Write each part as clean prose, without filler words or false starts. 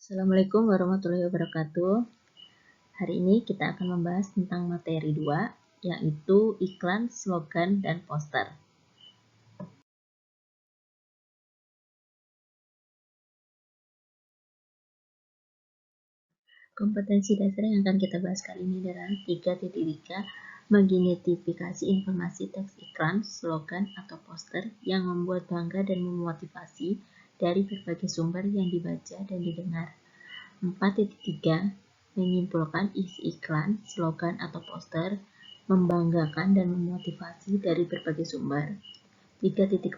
Assalamualaikum warahmatullahi wabarakatuh. Hari ini kita akan membahas tentang materi 2, yaitu iklan, slogan, dan poster. Kompetensi dasar yang akan kita bahas kali ini adalah 3.3 mengidentifikasi informasi teks iklan, slogan, atau poster yang membuat bangga dan memotivasi dari berbagai sumber yang dibaca dan didengar. 4.3 menyimpulkan isi iklan, slogan, atau poster membanggakan dan memotivasi dari berbagai sumber. 3.4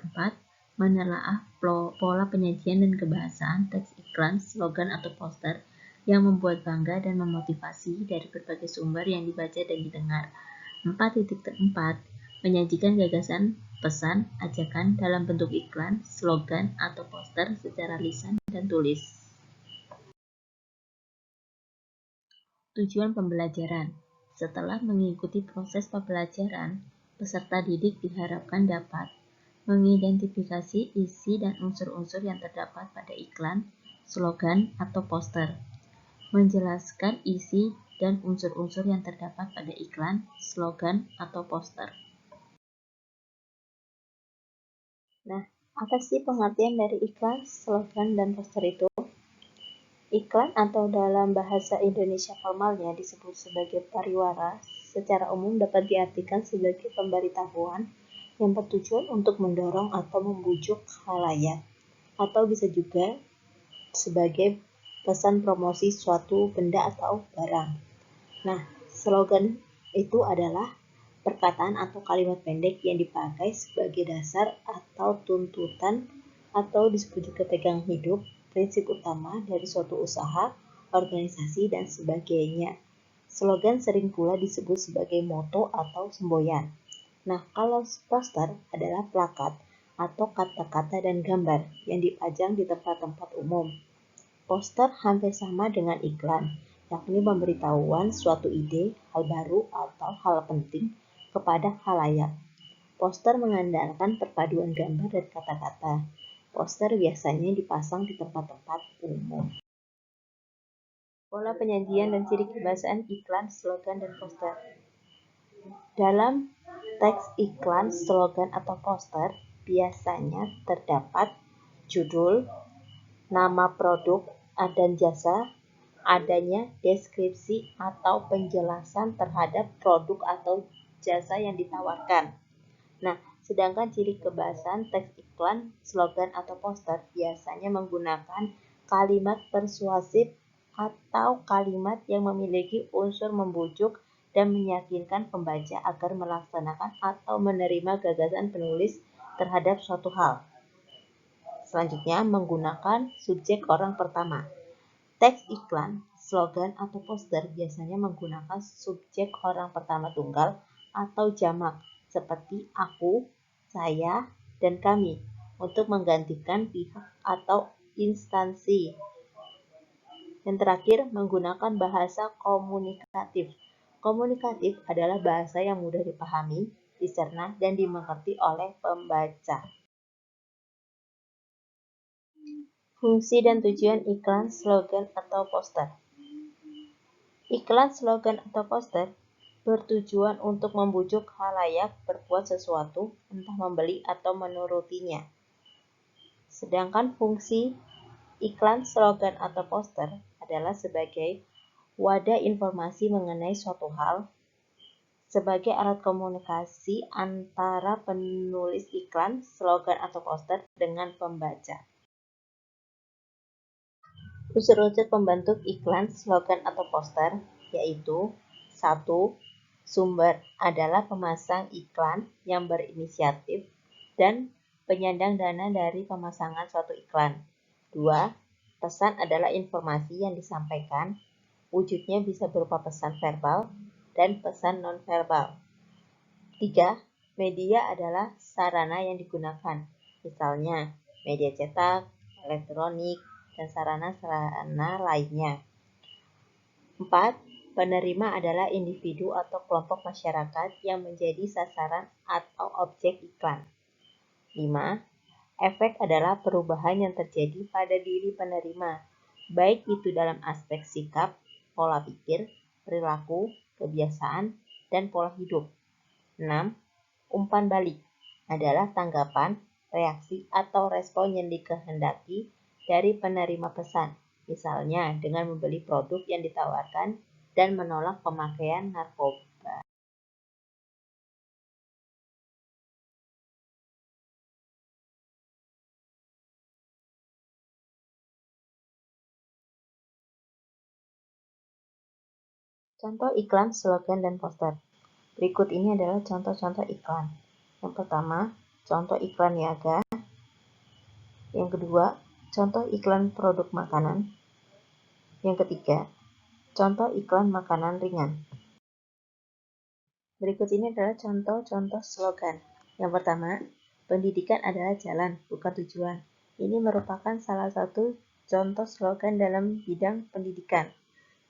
menelaah pola penyajian dan kebahasaan teks iklan, slogan, atau poster yang membuat bangga dan memotivasi dari berbagai sumber yang dibaca dan didengar. 4.4 menyajikan gagasan, pesan, ajakan dalam bentuk iklan, slogan, atau poster secara lisan dan tulis. Tujuan pembelajaran. Setelah mengikuti proses pembelajaran, peserta didik diharapkan dapat mengidentifikasi isi dan unsur-unsur yang terdapat pada iklan, slogan, atau poster, menjelaskan isi dan unsur-unsur yang terdapat pada iklan, slogan, atau poster. Nah, apa sih pengertian dari iklan, slogan, dan poster itu? Iklan atau dalam bahasa Indonesia formalnya disebut sebagai pariwara, secara umum dapat diartikan sebagai pemberitahuan yang bertujuan untuk mendorong atau membujuk khalayak, atau bisa juga sebagai pesan promosi suatu benda atau barang. Nah, slogan itu adalah perkataan atau kalimat pendek yang dipakai sebagai dasar atau tuntutan atau disebut juga pegangan hidup, prinsip utama dari suatu usaha, organisasi, dan sebagainya. Slogan sering pula disebut sebagai moto atau semboyan. Nah, kalau poster adalah plakat atau kata-kata dan gambar yang dipajang di tempat-tempat umum. Poster hampir sama dengan iklan, yakni pemberitahuan suatu ide, hal baru, atau hal penting kepada khalayak. Poster mengandalkan perpaduan gambar dan kata-kata. Poster biasanya dipasang di tempat-tempat umum. Pola penyajian dan ciri kebahasaan iklan, slogan, dan poster. Dalam teks iklan, slogan, atau poster, biasanya terdapat judul, nama produk dan jasa, adanya deskripsi atau penjelasan terhadap produk atau jasa yang ditawarkan. Nah, sedangkan ciri kebahasaan teks iklan, slogan, atau poster biasanya menggunakan kalimat persuasif atau kalimat yang memiliki unsur membujuk dan meyakinkan pembaca agar melaksanakan atau menerima gagasan penulis terhadap suatu hal. Selanjutnya, menggunakan subjek orang pertama. Teks iklan, slogan, atau poster biasanya menggunakan subjek orang pertama tunggal atau jamak seperti aku, saya, dan kami untuk menggantikan pihak atau instansi. Yang terakhir, menggunakan bahasa komunikatif. Komunikatif adalah bahasa yang mudah dipahami, dicerna, dan dimengerti oleh pembaca. Fungsi dan tujuan iklan, slogan, atau poster. Iklan, slogan, atau poster bertujuan untuk membujuk khalayak berbuat sesuatu, entah membeli atau menurutinya. Sedangkan fungsi iklan, slogan, atau poster adalah sebagai wadah informasi mengenai suatu hal, sebagai alat komunikasi antara penulis iklan, slogan, atau poster dengan pembaca. Unsur-unsur pembentuk iklan, slogan, atau poster yaitu 1. Sumber adalah pemasang iklan yang berinisiatif dan penyandang dana dari pemasangan suatu iklan. 2. Pesan adalah informasi yang disampaikan, wujudnya bisa berupa pesan verbal dan pesan nonverbal. 3. Media adalah sarana yang digunakan, misalnya media cetak, elektronik, dan sarana-sarana lainnya. 4. Penerima adalah individu atau kelompok masyarakat yang menjadi sasaran atau objek iklan. 5. Efek adalah perubahan yang terjadi pada diri penerima, baik itu dalam aspek sikap, pola pikir, perilaku, kebiasaan, dan pola hidup. 6. Umpan balik adalah tanggapan, reaksi, atau respon yang dikehendaki dari penerima pesan, misalnya dengan membeli produk yang ditawarkan dan menolak pemakaian narkoba. Contoh iklan, slogan, dan poster. Berikut ini adalah contoh-contoh iklan. Yang pertama, contoh iklan niaga. Yang kedua, contoh iklan produk makanan. Yang ketiga, contoh iklan makanan ringan. Berikut ini adalah contoh-contoh slogan. Yang pertama, pendidikan adalah jalan, bukan tujuan. Ini merupakan salah satu contoh slogan dalam bidang pendidikan.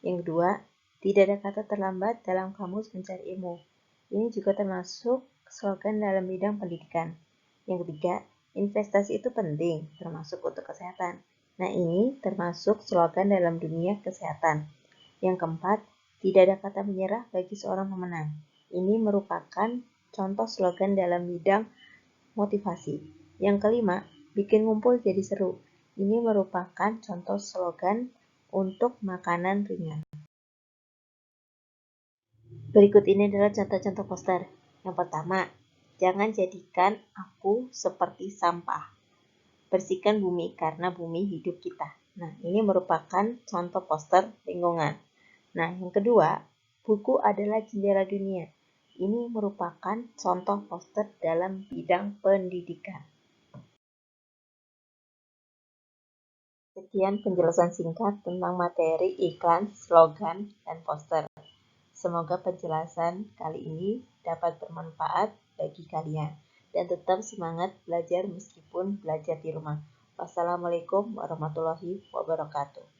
Yang kedua, tidak ada kata terlambat dalam kamus mencari ilmu. Ini juga termasuk slogan dalam bidang pendidikan. Yang ketiga, investasi itu penting, termasuk untuk kesehatan. Nah, ini termasuk slogan dalam dunia kesehatan. Yang keempat, tidak ada kata menyerah bagi seorang pemenang. Ini merupakan contoh slogan dalam bidang motivasi. Yang kelima, bikin ngumpul jadi seru. Ini merupakan contoh slogan untuk makanan ringan. Berikut ini adalah contoh-contoh poster. Yang pertama, jangan jadikan aku seperti sampah. Bersihkan bumi karena bumi hidup kita. Nah, ini merupakan contoh poster lingkungan. Nah, yang kedua, buku adalah jendela dunia. Ini merupakan contoh poster dalam bidang pendidikan. Sekian penjelasan singkat tentang materi iklan, slogan, dan poster. Semoga penjelasan kali ini dapat bermanfaat bagi kalian dan tetap semangat belajar meskipun belajar di rumah. Wassalamualaikum warahmatullahi wabarakatuh.